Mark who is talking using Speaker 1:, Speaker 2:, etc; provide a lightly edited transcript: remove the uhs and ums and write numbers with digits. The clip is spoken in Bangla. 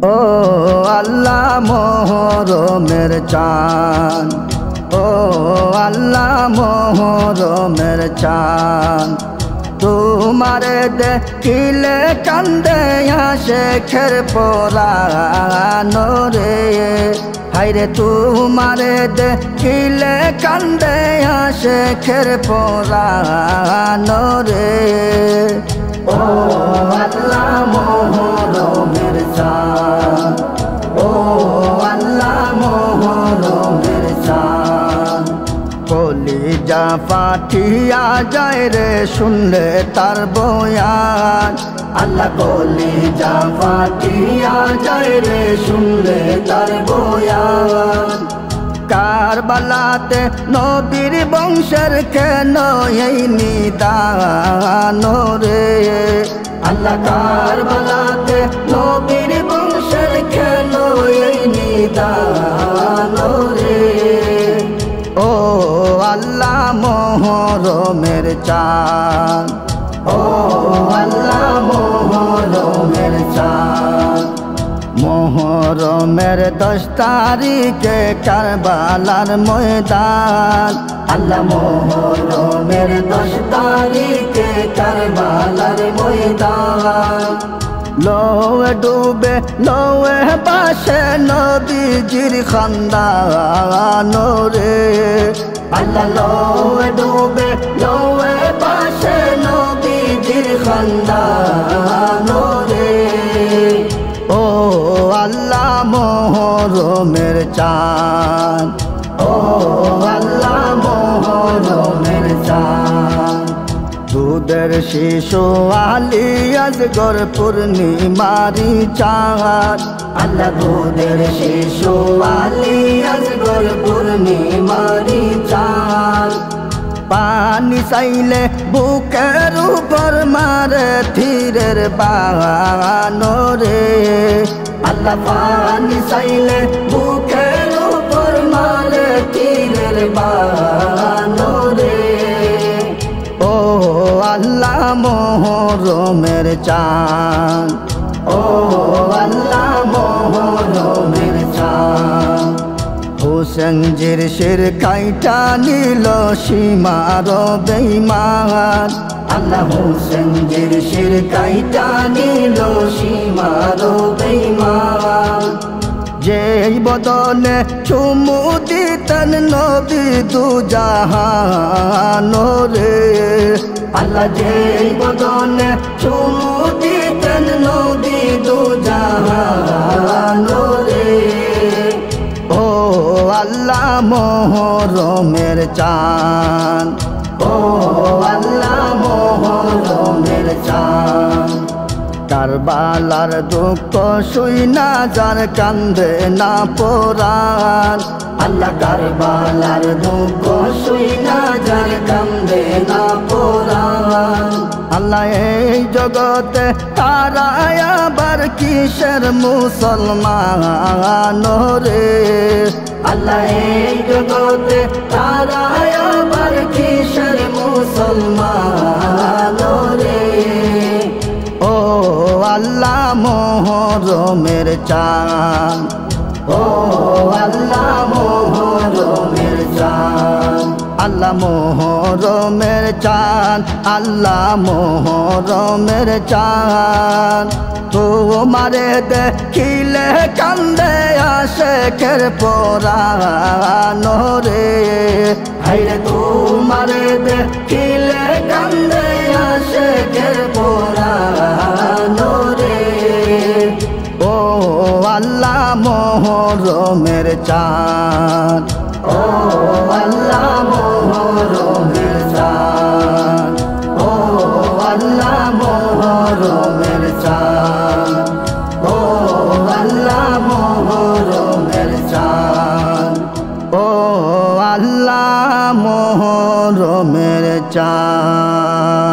Speaker 1: ও আল্লাহ মোহরমের চাঁদ, ও আল্লাহ মোহরমের চাঁদ, তোমারে দেখিলে কান্দে শেখের পরানো রে। হায়রে তোমারে দেখিলে কান্দে শেখের পরানো রে। ও আল্লাহ মোহরমের চাঁদ, ও আল্লাহ মোহরমের চাঁদ, কলিজা ফাটিয়া যায় রে শুনলে তার বয়ান। আল্লাহ কলিজা ফাটিয়া যায় রে শুনলে তার বয়ান। কারবালাতে নবীর বংশের কেন এই নিদান রে। আল্লাহ কারবালাতে নবীর বংশের কেন এই নিদান রে। ও আল্লাহ মোহরমের চাঁদ, ও আল্লাহ মোহরমের চাঁদ, মোহরমের 10 তারিখে কারবালার ময়দান। আল্লাহ মোহরমের 10 তারিখে কারবালার ময়দান। লোয়ে ডুবে লোয়ে বাসে নবীজির খানদান রে। আল্লাহ লোয়ে ডুবে লোয়ে বাসে নবীজির খানদান রে। ও আল্লাহ মোহরমের চাঁদ, ও আল্লাহ মোহরমের চাঁদ, দুধের শিশু আলী আজগর পূর্ণিমারি চাঁদ। আল্লাহ দুধের শিশু আলী আজগর পূর্ণিমারি চাঁদ, পানি চাইলে বুকের উপর মারে ধীরের বানো রে। আল্লাহ পানি চাইলে বুকের উপর মারে ধীরের বানো রে। ও আল্লাহ মোহরমের চাঁদ, ও আল্লাহ মোহরমের চাঁদ, হুসেনজির শির কাইটা নিল সীমার বেঈমান। আল্লাহ হুসেনজির শির কাইটা নিল সীমার বেঈমান। যেই বদনে চুমু দিতেন নবী দুজাহান রে। আল্লাহ যেই বদনে চুমু দিতেন নবী দুজাহান রে। ও আল্লাহ মোহরমের চাঁদ, ও আল্লাহ মোহরমের চাঁদ, কারবালার দুঃখ শুইনা যার কান্দে না পরাণ। আল্লাহ কারবালার দুঃখ শুইনা যার কান্দে না পরাণ। আল্লাহ এই জগতে তারা আবার কিসের মুসলমান রে। আল্লাহ এই জগতে তারা আবার কিসের মুসলমান রে। ও আল্লাহ মোহরমের চাঁদ, ও আল্লাহ মোহরমের চাঁদ, আল্লাহ মোহরমের চাঁদ, আল্লাহ মোহরমের চাঁদ, তোমারে দেখিলে কান্দে শেখের পরানো রে। হায়রে তোমারে দেখিলে কান্দে শেখের পরানো রে। ও আল্লাহ মোহরমের চাঁদ, ও আল্লাহ মোহরমের চাঁদ, ও আল্লাহ মোহরমের চাঁদ, ও আল্লাহ মোহরমের চাঁদ, ও আল্লাহ মোহরমের চাঁদ।